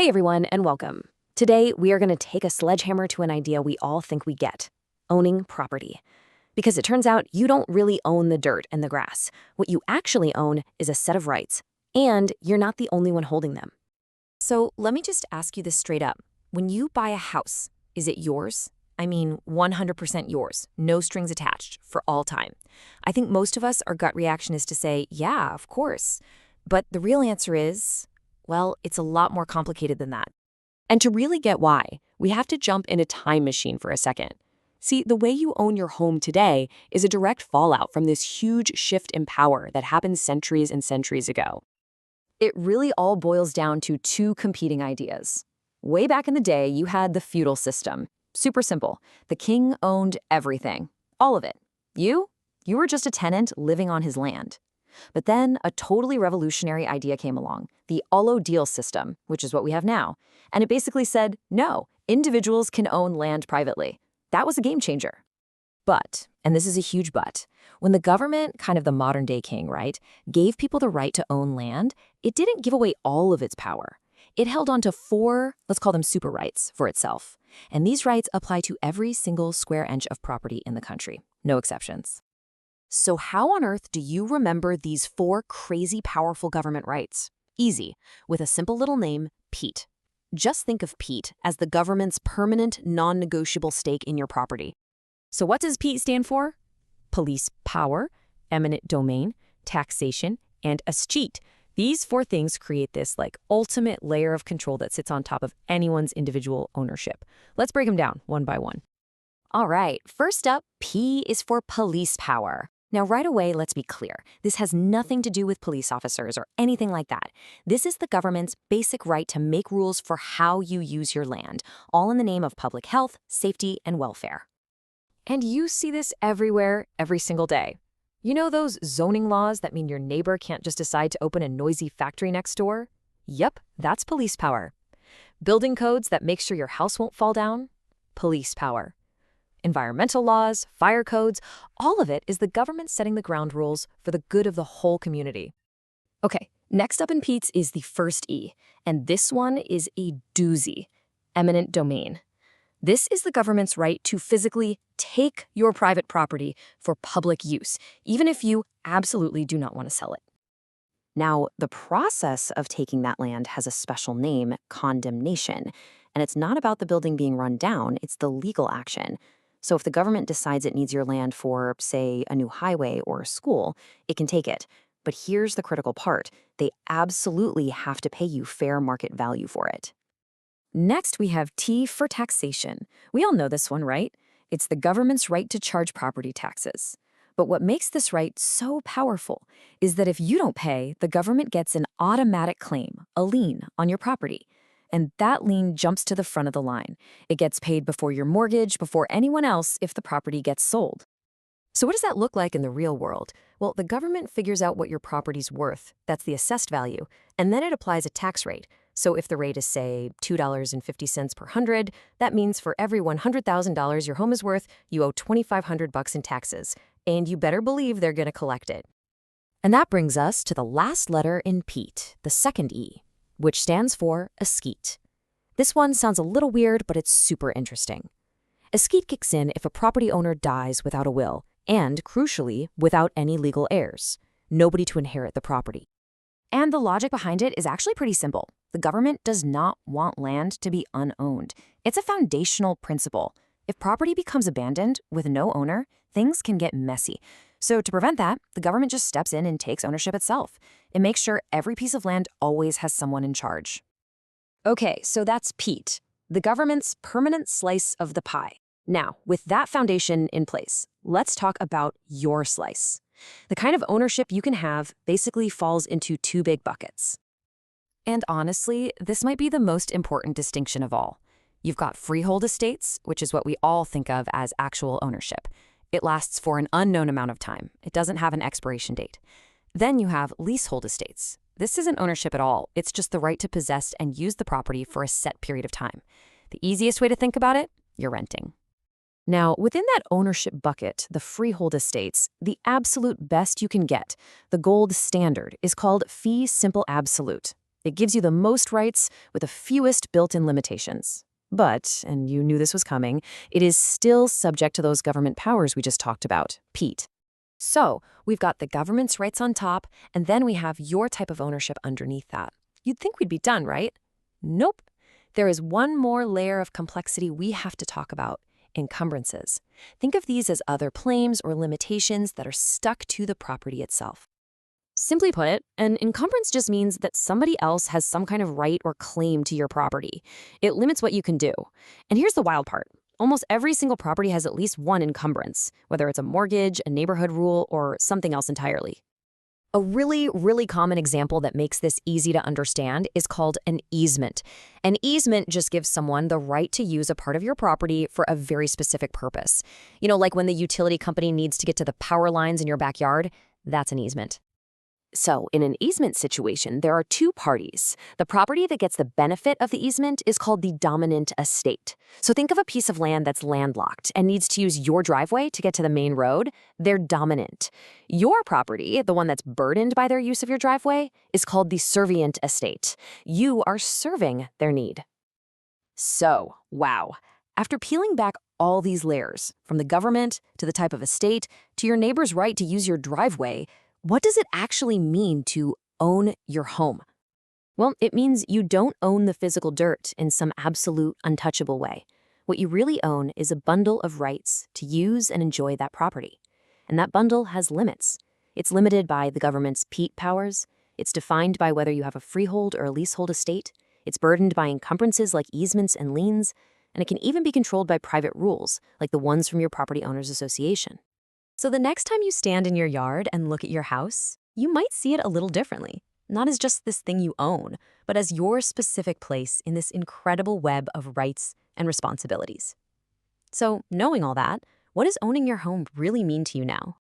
Hey everyone, and welcome. Today, we are going to take a sledgehammer to an idea we all think we get: owning property. Because it turns out you don't really own the dirt and the grass. What you actually own is a set of rights, and you're not the only one holding them. So let me just ask you this straight up. When you buy a house, is it yours? I mean, 100% yours, no strings attached, for all time. I think most of us, our gut reaction is to say, yeah, of course. But the real answer is, well, it's a lot more complicated than that. And to really get why, we have to jump in a time machine for a second. See, the way you own your home today is a direct fallout from this huge shift in power that happened centuries and centuries ago. It really all boils down to two competing ideas. Way back in the day, you had the feudal system. Super simple. The king owned everything. All of it. You were just a tenant living on his land. But then a totally revolutionary idea came along, the all-deal system, which is what we have now. And it basically said, no, individuals can own land privately. That was a game changer. But, and this is a huge but, when the government, kind of the modern-day king, right, gave people the right to own land, it didn't give away all of its power. It held on to four, let's call them super rights, for itself. And these rights apply to every single square inch of property in the country. No exceptions. So how on earth do you remember these four crazy powerful government rights? Easy, with a simple little name, Pete. Just think of Pete as the government's permanent, non-negotiable stake in your property. So what does Pete stand for? Police power, eminent domain, taxation, and escheat. These four things create this ultimate layer of control that sits on top of anyone's individual ownership. Let's break them down one by one. All right, first up, P is for police power. Now, right away, let's be clear. This has nothing to do with police officers or anything like that. This is the government's basic right to make rules for how you use your land, all in the name of public health, safety, and welfare. And you see this everywhere, every single day. You know those zoning laws that mean your neighbor can't just decide to open a noisy factory next door? Yep, that's police power. Building codes that make sure your house won't fall down? Police power. Environmental laws, fire codes, all of it is the government setting the ground rules for the good of the whole community. Okay, next up in Pete's is the first E, and this one is a doozy: eminent domain. This is the government's right to physically take your private property for public use, even if you absolutely do not want to sell it. Now, the process of taking that land has a special name, condemnation, and it's not about the building being run down, it's the legal action. So if the government decides it needs your land for, say, a new highway or a school, it can take it. But here's the critical part: they absolutely have to pay you fair market value for it. Next, we have T for taxation. We all know this one, right? It's the government's right to charge property taxes. But what makes this right so powerful is that if you don't pay, the government gets an automatic claim, a lien, on your property. And that lien jumps to the front of the line. It gets paid before your mortgage, before anyone else, if the property gets sold. So what does that look like in the real world? Well, the government figures out what your property's worth, that's the assessed value, and then it applies a tax rate. So if the rate is, say, $2.50 per hundred, that means for every $100,000 your home is worth, you owe $2,500 in taxes. And you better believe they're going to collect it. And that brings us to the last letter in Pete, the second E, which stands for escheat. This one sounds a little weird, but it's super interesting. Escheat kicks in if a property owner dies without a will and, crucially, without any legal heirs, nobody to inherit the property. And the logic behind it is actually pretty simple. The government does not want land to be unowned. It's a foundational principle. If property becomes abandoned with no owner, things can get messy. So to prevent that, the government just steps in and takes ownership itself. It makes sure every piece of land always has someone in charge. Okay, so that's Pete, the government's permanent slice of the pie. Now, with that foundation in place, let's talk about your slice. The kind of ownership you can have basically falls into two big buckets. And honestly, this might be the most important distinction of all. You've got freehold estates, which is what we all think of as actual ownership. It lasts for an unknown amount of time. It doesn't have an expiration date. Then you have leasehold estates. This isn't ownership at all. It's just the right to possess and use the property for a set period of time. The easiest way to think about it, you're renting. Now, within that ownership bucket, the freehold estates, the absolute best you can get, the gold standard, is called fee simple absolute. It gives you the most rights with the fewest built-in limitations. But, and you knew this was coming, it is still subject to those government powers we just talked about, Pete. So, we've got the government's rights on top, and then we have your type of ownership underneath that. You'd think we'd be done, right? Nope. There is one more layer of complexity we have to talk about: encumbrances. Think of these as other claims or limitations that are stuck to the property itself. Simply put, an encumbrance just means that somebody else has some kind of right or claim to your property. It limits what you can do. And here's the wild part. Almost every single property has at least one encumbrance, whether it's a mortgage, a neighborhood rule, or something else entirely. A really common example that makes this easy to understand is called an easement. An easement just gives someone the right to use a part of your property for a very specific purpose. You know, like when the utility company needs to get to the power lines in your backyard, that's an easement. So, in an easement situation, there are two parties. The property that gets the benefit of the easement is called the dominant estate. So think of a piece of land that's landlocked and needs to use your driveway to get to the main road. They're dominant. Your property, the one that's burdened by their use of your driveway, is called the servient estate. You are serving their need. So, wow. After peeling back all these layers, from the government to the type of estate to your neighbor's right to use your driveway, what does it actually mean to own your home? Well, it means you don't own the physical dirt in some absolute, untouchable way. What you really own is a bundle of rights to use and enjoy that property. And that bundle has limits. It's limited by the government's Pete powers. It's defined by whether you have a freehold or a leasehold estate. It's burdened by encumbrances like easements and liens. And it can even be controlled by private rules, like the ones from your property owners association. So the next time you stand in your yard and look at your house, you might see it a little differently. Not as just this thing you own, but as your specific place in this incredible web of rights and responsibilities. So knowing all that, what does owning your home really mean to you now?